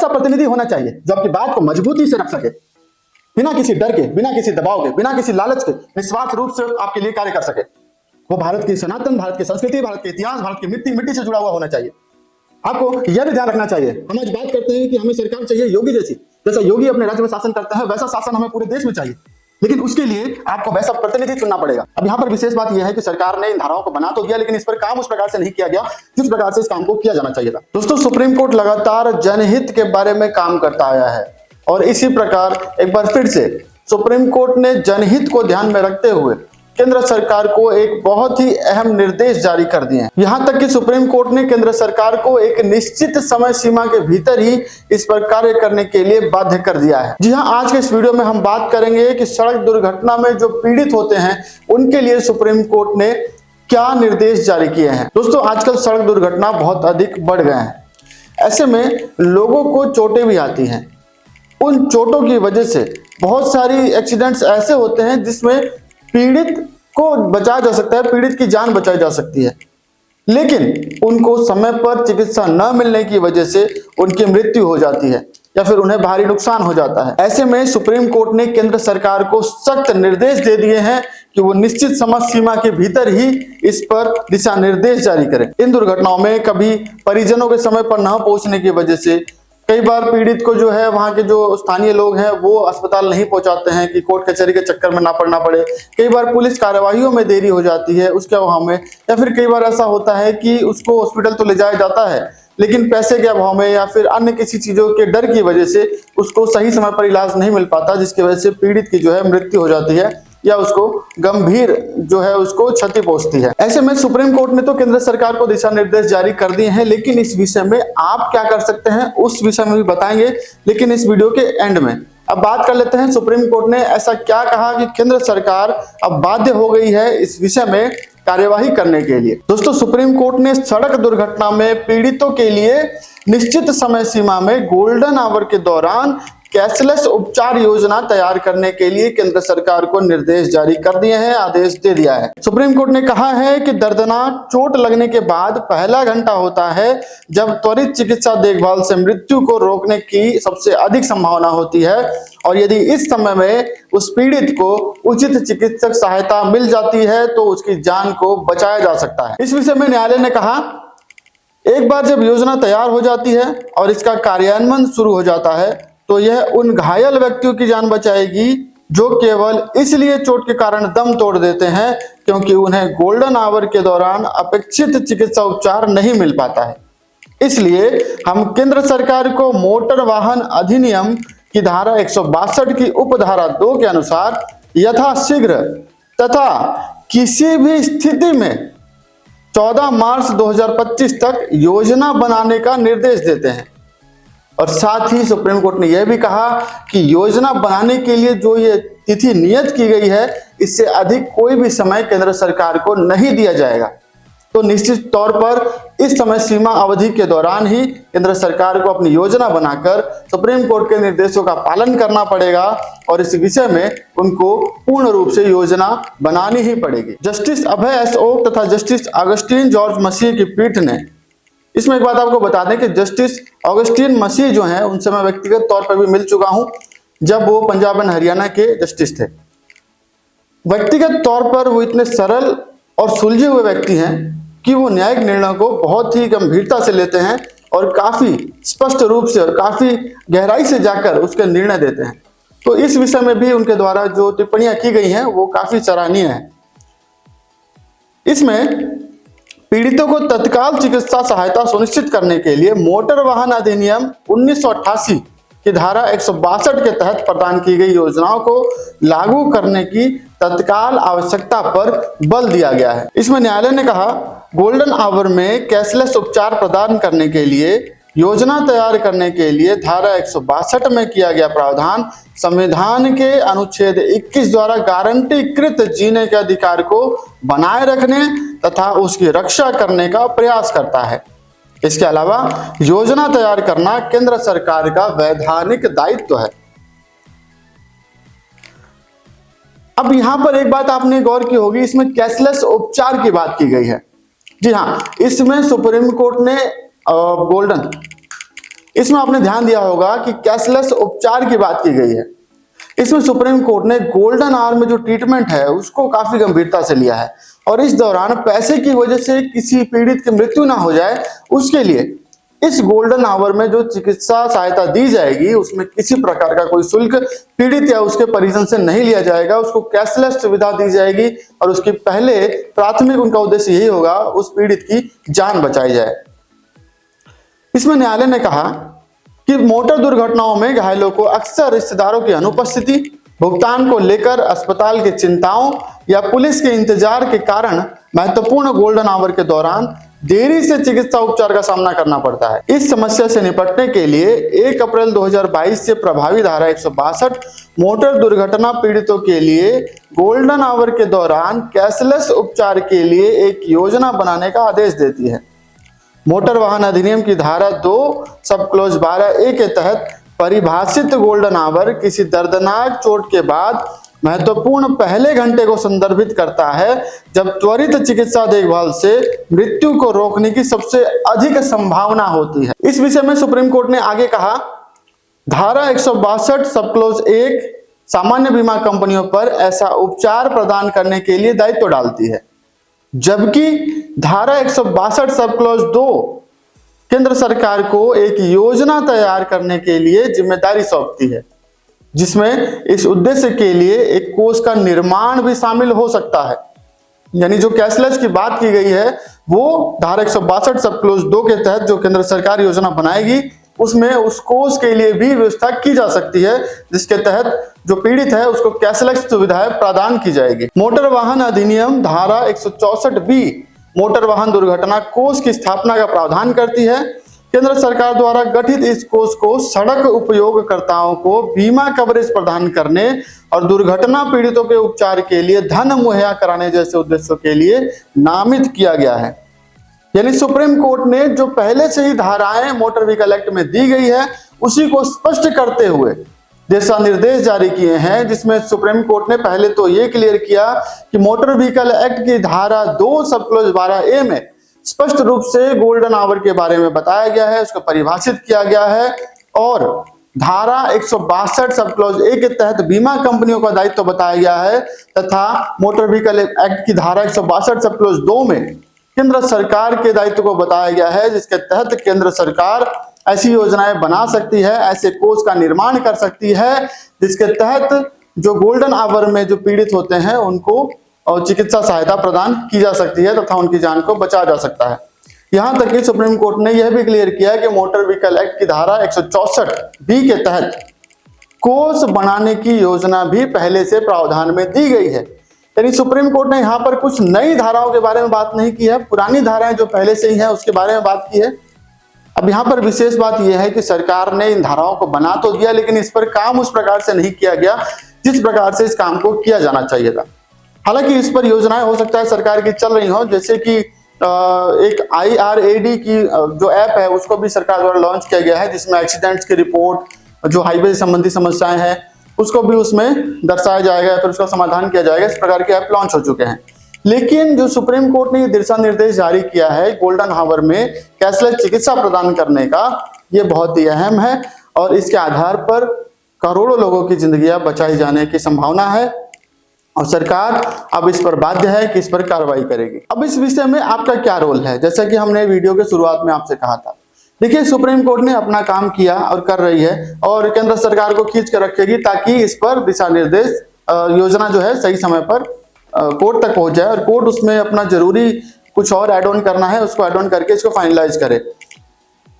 ऐसा प्रतिनिधि होना चाहिए जो आपकी बात को मजबूती से रख सके, बिना किसी डर के, बिना किसी दबाव के, बिना किसी लालच के निस्वार्थ रूप से आपके लिए कार्य कर सके। वो भारत की सनातन, भारत की संस्कृति, भारत के इतिहास, भारत की मिट्टी से जुड़ा हुआ होना चाहिए। आपको यह भी ध्यान रखना चाहिए, हम आज बात करते हैं कि हमें सरकार चाहिए योगी जैसी, जैसा योगी अपने राज्य में शासन करता है वैसा शासन हमें पूरे देश में चाहिए, लेकिन उसके लिए आपको वैसा प्रतिनिधि चुनना पड़ेगा। अब यहाँ पर विशेष बात यह है कि सरकार ने इन धाराओं को बना तो दिया, लेकिन इस पर काम उस प्रकार से नहीं किया गया जिस प्रकार से इस काम को किया जाना चाहिए था। दोस्तों, सुप्रीम कोर्ट लगातार जनहित के बारे में काम करता आया है और इसी प्रकार एक बार फिर से सुप्रीम कोर्ट ने जनहित को ध्यान में रखते हुए केंद्र सरकार को एक बहुत ही अहम निर्देश जारी कर दिए हैं। यहां तक कि सुप्रीम कोर्ट ने केंद्र सरकार को एक निश्चित समय सीमा के भीतर ही इस पर कार्य करने के लिए बाध्य कर दिया है। जी हां, आज के इस वीडियो में हम बात करेंगे कि सड़क दुर्घटना में जो पीड़ित होते हैं उनके लिए सुप्रीम कोर्ट ने क्या निर्देश जारी किए हैं। दोस्तों, आजकल सड़क दुर्घटना बहुत अधिक बढ़ गए हैं, ऐसे में लोगों को चोटें भी आती हैं। उन चोटों की वजह से बहुत सारी एक्सीडेंट्स ऐसे होते हैं जिसमें पीड़ित को बचाया जा सकता है, पीड़ित की जान बचाई जा सकती है, लेकिन उनको समय पर चिकित्सा न मिलने की वजह से उनकी मृत्यु हो जाती है या फिर उन्हें भारी नुकसान हो जाता है। ऐसे में सुप्रीम कोर्ट ने केंद्र सरकार को सख्त निर्देश दे दिए हैं कि वो निश्चित समय सीमा के भीतर ही इस पर दिशा निर्देश जारी करें। इन दुर्घटनाओं में कभी परिजनों के समय पर न पहुंचने की वजह से कई बार पीड़ित को जो है वहां के जो स्थानीय लोग हैं वो अस्पताल नहीं पहुंचाते हैं कि कोर्ट कचहरी के चक्कर में ना पड़ना पड़े। कई बार पुलिस कार्यवाहियों में देरी हो जाती है उसके अभाव में, या फिर कई बार ऐसा होता है कि उसको हॉस्पिटल तो ले जाया जाता है लेकिन पैसे के अभाव में या फिर अन्य किसी चीजों के डर की वजह से उसको सही समय पर इलाज नहीं मिल पाता, जिसकी वजह से पीड़ित की जो है मृत्यु हो जाती है या उसको गंभीर जो है उसको क्षति पहुंचती है। ऐसे में सुप्रीम कोर्ट ने तो केंद्र सरकार को दिशा निर्देश जारी कर दिए हैं, लेकिन इस विषय में आप क्या कर सकते हैं उस विषय में भी बताएंगे, लेकिन इस वीडियो के एंड में। अब बात कर लेते हैं सुप्रीम कोर्ट ने ऐसा क्या कहा कि केंद्र सरकार अब बाध्य हो गई है इस विषय में कार्यवाही करने के लिए। दोस्तों, सुप्रीम कोर्ट ने सड़क दुर्घटना में पीड़ितों के लिए निश्चित समय सीमा में गोल्डन आवर के दौरान कैशलेस उपचार योजना तैयार करने के लिए केंद्र सरकार को निर्देश जारी कर दिए हैं, आदेश दे दिया है। सुप्रीम कोर्ट ने कहा है कि दर्दनाक चोट लगने के बाद पहला घंटा होता है जब त्वरित चिकित्सा देखभाल से मृत्यु को रोकने की सबसे अधिक संभावना होती है, और यदि इस समय में उस पीड़ित को उचित चिकित्सक सहायता मिल जाती है तो उसकी जान को बचाया जा सकता है। इस विषय में न्यायालय ने कहा, एक बार जब योजना तैयार हो जाती है और इसका कार्यान्वयन शुरू हो जाता है तो यह उन घायल व्यक्तियों की जान बचाएगी जो केवल इसलिए चोट के कारण दम तोड़ देते हैं क्योंकि उन्हें गोल्डन आवर के दौरान अपेक्षित चिकित्सा उपचार नहीं मिल पाता है। इसलिए हम केंद्र सरकार को मोटर वाहन अधिनियम की धारा 162 की उपधारा 2 के अनुसार यथाशीघ्र तथा किसी भी स्थिति में 14 मार्च 2025 तक योजना बनाने का निर्देश देते हैं। और साथ ही सुप्रीम कोर्ट ने यह भी कहा कि योजना बनाने के लिए जो ये तिथि नियत की गई है इससे अधिक कोई भी समय केंद्र सरकार को नहीं दिया जाएगा। तो निश्चित तौर पर इस समय सीमा अवधि के दौरान ही केंद्र सरकार को अपनी योजना बनाकर सुप्रीम कोर्ट के निर्देशों का पालन करना पड़ेगा और इस विषय में उनको पूर्ण रूप से योजना बनानी ही पड़ेगी। जस्टिस अभय एस ओक तथा जस्टिस अगस्टीन जॉर्ज मसीह की पीठ ने, इसमें एक बात आपको बता दें कि जस्टिस ऑगस्टीन मसीह जो हैं उनसे मैं व्यक्तिगत तौर पर भी मिल चुका हूं जब वो पंजाब एंड हरियाणा के जस्टिस थे। व्यक्तिगत तौर पर वो इतने सरल और सुलझे हुए व्यक्ति हैं कि वो न्यायिक निर्णय को बहुत ही गंभीरता से लेते हैं और काफी स्पष्ट रूप से और काफी गहराई से जाकर उसके निर्णय देते हैं। तो इस विषय में भी उनके द्वारा जो टिप्पणियां की गई हैं वो काफी सराहनीय है। इसमें पीड़ितों को तत्काल चिकित्सा सहायता सुनिश्चित करने के लिए मोटर वाहन अधिनियम 1988 की धारा 162 के तहत प्रदान की गई योजनाओं को लागू करने की तत्काल आवश्यकता पर बल दिया गया है। इसमें न्यायालय ने कहा, गोल्डन आवर में कैशलेस उपचार प्रदान करने के लिए योजना तैयार करने के लिए धारा 162 में किया गया प्रावधान संविधान के अनुच्छेद 21 द्वारा गारंटीकृत जीने के अधिकार को बनाए रखने तथा उसकी रक्षा करने का प्रयास करता है। इसके अलावा योजना तैयार करना केंद्र सरकार का वैधानिक दायित्व है। अब यहां पर एक बात आपने गौर की होगी, इसमें कैशलेस उपचार की बात की गई है। जी हां, इसमें सुप्रीम कोर्ट ने गोल्डन इसमें आपने ध्यान दिया होगा कि कैशलेस उपचार की बात की गई है। इसमें सुप्रीम कोर्ट ने गोल्डन आवर में जो ट्रीटमेंट है उसको काफी गंभीरता से लिया है और इस दौरान पैसे की वजह से किसी पीड़ित की मृत्यु ना हो जाए उसके लिए इस गोल्डन आवर में जो चिकित्सा सहायता दी जाएगी उसमें किसी प्रकार का कोई शुल्क पीड़ित या उसके परिजन से नहीं लिया जाएगा। उसको कैशलेस सुविधा दी जाएगी और उसके पहले प्राथमिक उनका उद्देश्य यही होगा उस पीड़ित की जान बचाई जाए। इसमें न्यायालय ने कहा कि मोटर दुर्घटनाओं में घायलों को अक्सर रिश्तेदारों की अनुपस्थिति, भुगतान को लेकर अस्पताल की चिंताओं या पुलिस के इंतजार के कारण महत्वपूर्ण गोल्डन आवर के दौरान देरी से चिकित्सा उपचार का सामना करना पड़ता है। इस समस्या से निपटने के लिए 1 अप्रैल 2022 से प्रभावी धारा 162 मोटर दुर्घटना पीड़ितों के लिए गोल्डन आवर के दौरान कैशलेस उपचार के लिए एक योजना बनाने का आदेश देती है। मोटर वाहन अधिनियम की धारा 2 सब क्लॉज 12A के तहत परिभाषित गोल्डन आवर किसी दर्दनाक चोट के बाद महत्वपूर्ण पहले घंटे को संदर्भित करता है जब त्वरित चिकित्सा देखभाल से मृत्यु को रोकने की सबसे अधिक संभावना होती है। इस विषय में सुप्रीम कोर्ट ने आगे कहा, धारा 162 सब क्लॉज 1 सामान्य बीमा कंपनियों पर ऐसा उपचार प्रदान करने के लिए दायित्व डालती है, जबकि धारा 162 सब क्लॉज 2 केंद्र सरकार को एक योजना तैयार करने के लिए जिम्मेदारी सौंपती है, जिसमें इस उद्देश्य के लिए एक कोष का निर्माण भी शामिल हो सकता है। यानी जो कैशलेस की बात की गई है वो धारा 162 सब क्लॉज 2 के तहत जो केंद्र सरकार योजना बनाएगी उसमें उस कोष के लिए भी व्यवस्था की जा सकती है, जिसके तहत जो पीड़ित है उसको कैशलेस सुविधाएं प्रदान की जाएगी। मोटर वाहन अधिनियम धारा 164B मोटर वाहन दुर्घटना कोष की स्थापना का प्रावधान करती है। केंद्र सरकार द्वारा गठित इस कोष को सड़क उपयोगकर्ताओं को बीमा कवरेज प्रदान करने और दुर्घटना पीड़ितों के उपचार के लिए धन मुहैया कराने जैसे उद्देश्यों के लिए नामित किया गया है। यानी सुप्रीम कोर्ट ने जो पहले से ही धाराएं मोटर व्हीकल एक्ट में दी गई है उसी को स्पष्ट करते हुए दिशा निर्देश जारी किए हैं, जिसमें सुप्रीम कोर्ट ने पहले तो ये क्लियर किया कि मोटर व्हीकल एक्ट की धारा 2 सब क्लॉज 12A में स्पष्ट रूप से गोल्डन आवर के बारे में बताया गया है, उसको परिभाषित किया गया है और धारा 162 सब क्लॉज A के तहत बीमा कंपनियों का दायित्व बताया गया है तथा मोटर व्हीकल एक्ट की धारा 162 सब क्लॉज 2 में केंद्र सरकार के दायित्व को बताया गया है, जिसके तहत केंद्र सरकार ऐसी योजनाएं बना सकती है, ऐसे कोष का निर्माण कर सकती है, जिसके तहत जो गोल्डन आवर में जो पीड़ित होते हैं उनको और चिकित्सा सहायता प्रदान की जा सकती है तथा उनकी जान को बचाया जा सकता है। यहां तक कि सुप्रीम कोर्ट ने यह भी क्लियर किया कि मोटर व्हीकल एक्ट की धारा 164B के तहत कोष बनाने की योजना भी पहले से प्रावधान में दी गई है। यानी सुप्रीम कोर्ट ने यहाँ पर कुछ नई धाराओं के बारे में बात नहीं की है, पुरानी धाराएं जो पहले से ही है उसके बारे में बात की है। अब यहाँ पर विशेष बात यह है कि सरकार ने इन धाराओं को बना तो दिया, लेकिन इस पर काम उस प्रकार से नहीं किया गया जिस प्रकार से इस काम को किया जाना चाहिए था। हालांकि इस पर योजनाएं हो सकता है सरकार की चल रही हो, जैसे कि एक IRAD की जो ऐप है उसको भी सरकार द्वारा लॉन्च किया गया है, जिसमें एक्सीडेंट्स की रिपोर्ट, जो हाईवे संबंधी समस्याएं हैं उसको भी उसमें दर्शाया जाएगा, फिर उसका समाधान किया जाएगा। इस प्रकार के ऐप लॉन्च हो चुके हैं। लेकिन जो सुप्रीम कोर्ट ने ये दिशा निर्देश जारी किया है गोल्डन आवर में कैशलेस चिकित्सा प्रदान करने का, ये बहुत ही अहम है और इसके आधार पर करोड़ों लोगों की जिंदगियां बचाई जाने की संभावना है और सरकार अब इस पर बाध्य है कि इस पर कार्रवाई करेगी। अब इस विषय में आपका क्या रोल है, जैसा कि हमने वीडियो के शुरुआत में आपसे कहा था। देखिए, सुप्रीम कोर्ट ने अपना काम किया और कर रही है और केंद्र सरकार को खींच कर रखेगी ताकि इस पर दिशा निर्देश योजना जो है सही समय पर कोर्ट तक पहुंच जाए और कोर्ट उसमें अपना जरूरी कुछ और ऐड ऑन करना है उसको ऐड ऑन करके इसको फाइनलाइज करे।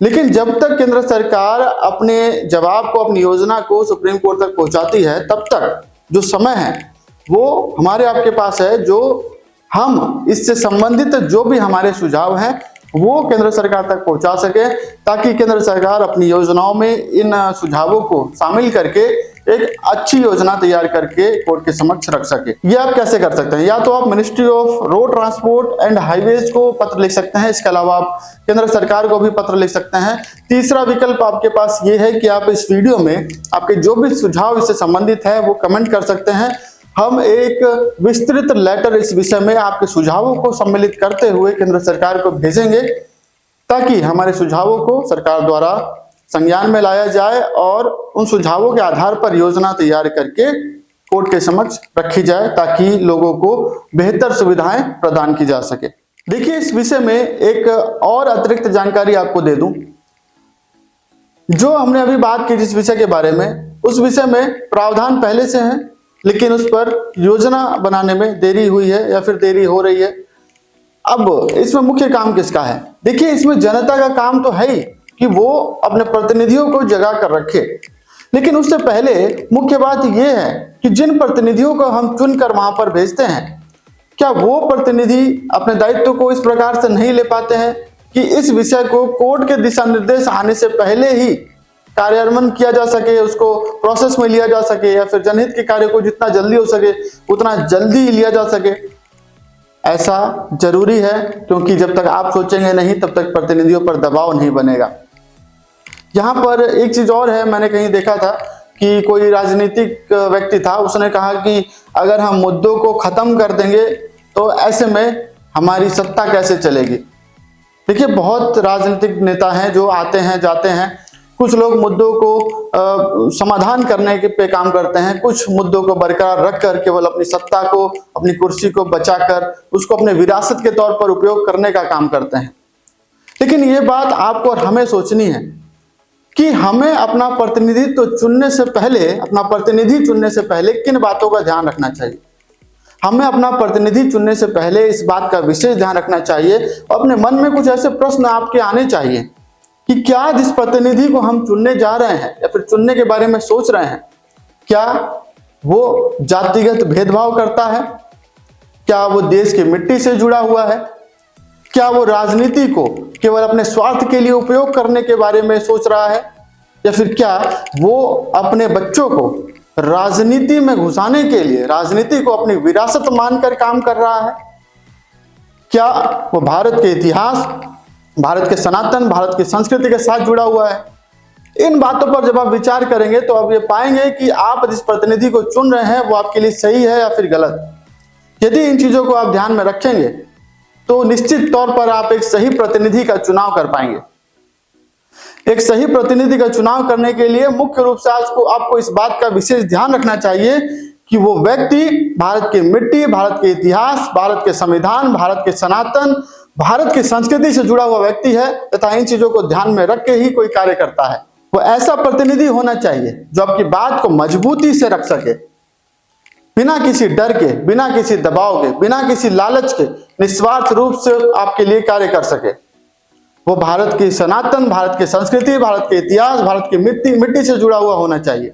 लेकिन जब तक केंद्र सरकार अपने जवाब को, अपनी योजना को सुप्रीम कोर्ट तक पहुंचाती है, तब तक जो समय है वो हमारे आपके पास है, जो हम इससे संबंधित जो भी हमारे सुझाव हैं वो केंद्र सरकार तक पहुंचा सके, ताकि केंद्र सरकार अपनी योजनाओं में इन सुझावों को शामिल करके एक अच्छी योजना तैयार करके कोर्ट के समक्ष रख सके। ये आप कैसे कर सकते हैं? या तो आप ministry of road transport and highways को पत्र लिख सकते हैं, इसके अलावा आप केंद्र सरकार को भी पत्र लिख सकते हैं। तीसरा विकल्प आपके पास ये है कि आप इस वीडियो में आपके जो भी सुझाव इससे संबंधित है वो कमेंट कर सकते हैं। हम एक विस्तृत लेटर इस विषय में आपके सुझावों को सम्मिलित करते हुए केंद्र सरकार को भेजेंगे, ताकि हमारे सुझावों को सरकार द्वारा संज्ञान में लाया जाए और उन सुझावों के आधार पर योजना तैयार करके कोर्ट के समक्ष रखी जाए ताकि लोगों को बेहतर सुविधाएं प्रदान की जा सके। देखिए, इस विषय में एक और अतिरिक्त जानकारी आपको दे दूं। जो हमने अभी बात की जिस विषय के बारे में, उस विषय में प्रावधान पहले से है, लेकिन उस पर योजना बनाने में देरी हुई है या फिर देरी हो रही है। अब इसमें मुख्य काम किसका है? देखिए, इसमें जनता का काम तो है ही कि वो अपने प्रतिनिधियों को जगा कर रखे, लेकिन उससे पहले मुख्य बात यह है कि जिन प्रतिनिधियों को हम चुनकर वहां पर भेजते हैं, क्या वो प्रतिनिधि अपने दायित्व को इस प्रकार से नहीं ले पाते हैं कि इस विषय को कोर्ट के दिशा निर्देश आने से पहले ही कार्यान्वयन किया जा सके, उसको प्रोसेस में लिया जा सके, या फिर जनहित के कार्य को जितना जल्दी हो सके उतना जल्दी लिया जा सके? ऐसा जरूरी है, क्योंकि जब तक आप सोचेंगे नहीं तब तक प्रतिनिधियों पर दबाव नहीं बनेगा। यहाँ पर एक चीज और है, मैंने कहीं देखा था कि कोई राजनीतिक व्यक्ति था, उसने कहा कि अगर हम मुद्दों को खत्म कर देंगे तो ऐसे में हमारी सत्ता कैसे चलेगी। देखिए, बहुत राजनीतिक नेता हैं जो आते हैं जाते हैं, कुछ लोग मुद्दों को समाधान करने के पे काम करते हैं, कुछ मुद्दों को बरकरार रखकर केवल अपनी सत्ता को, अपनी कुर्सी को बचाकर उसको अपने विरासत के तौर पर उपयोग करने का काम करते हैं। लेकिन ये बात आपको और हमें सोचनी है कि हमें अपना प्रतिनिधित्व चुनने से पहले, अपना प्रतिनिधि चुनने से पहले किन बातों का ध्यान रखना चाहिए। हमें अपना प्रतिनिधि चुनने से पहले इस बात का विशेष ध्यान रखना चाहिए और अपने मन में कुछ ऐसे प्रश्न आपके आने चाहिए कि क्या जिस प्रतिनिधि को हम चुनने जा रहे हैं या फिर चुनने के बारे में सोच रहे हैं, क्या वो जातिगत भेदभाव करता है? क्या वो देश की मिट्टी से जुड़ा हुआ है? क्या वो राजनीति को केवल अपने स्वार्थ के लिए उपयोग करने के बारे में सोच रहा है, या फिर क्या वो अपने बच्चों को राजनीति में घुसाने के लिए राजनीति को अपनी विरासत मानकर काम कर रहा है? क्या वो भारत के इतिहास, भारत के सनातन, भारत की संस्कृति के साथ जुड़ा हुआ है? इन बातों पर जब आप विचार करेंगे तो आप ये पाएंगे कि आप जिस प्रतिनिधि को चुन रहे हैं वो आपके लिए सही है या फिर गलत। यदि इन चीजों को आप ध्यान में रखेंगे तो निश्चित तौर पर आप एक सही प्रतिनिधि का चुनाव कर पाएंगे। एक सही प्रतिनिधि का चुनाव करने के लिए मुख्य रूप से आपको इस बात का विशेष ध्यान रखना चाहिए कि वो व्यक्ति भारत की मिट्टी, भारत के इतिहास, भारत के संविधान, भारत के सनातन, भारत की संस्कृति से जुड़ा हुआ व्यक्ति है तथा इन चीजों को ध्यान में रख के ही कोई कार्य करता है। वो ऐसा प्रतिनिधि होना चाहिए जो आपकी बात को मजबूती से रख सके, बिना किसी डर के, बिना किसी दबाव के, बिना किसी लालच के निस्वार्थ रूप से आपके लिए कार्य कर सके। वो भारत की सनातन, भारत की संस्कृति, भारत के इतिहास, भारत की मिट्टी से जुड़ा हुआ होना चाहिए।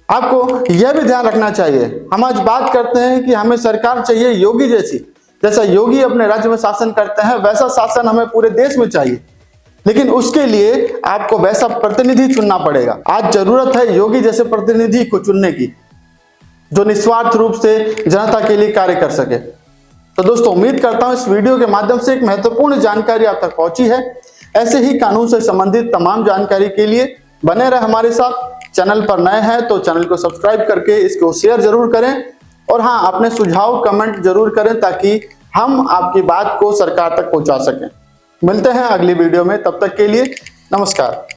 आपको यह भी ध्यान रखना चाहिए, हम आज बात करते हैं कि हमें सरकार चाहिए योगी जैसी, जैसा योगी अपने राज्य में शासन करते हैं वैसा शासन हमें पूरे देश में चाहिए, लेकिन उसके लिए आपको वैसा प्रतिनिधि चुनना पड़ेगा। आज जरूरत है योगी जैसे प्रतिनिधि को चुनने की जो निस्वार्थ रूप से जनता के लिए कार्य कर सके। तो दोस्तों, उम्मीद करता हूं इस वीडियो के माध्यम से एक महत्वपूर्ण जानकारी आप तक पहुंची है। ऐसे ही कानून से संबंधित तमाम जानकारी के लिए बने रहे हमारे साथ। चैनल पर नए हैं तो चैनल को सब्सक्राइब करके इसको शेयर जरूर करें, और हाँ, अपने सुझाव कमेंट जरूर करें ताकि हम आपकी बात को सरकार तक पहुंचा सकें। मिलते हैं अगली वीडियो में, तब तक के लिए नमस्कार।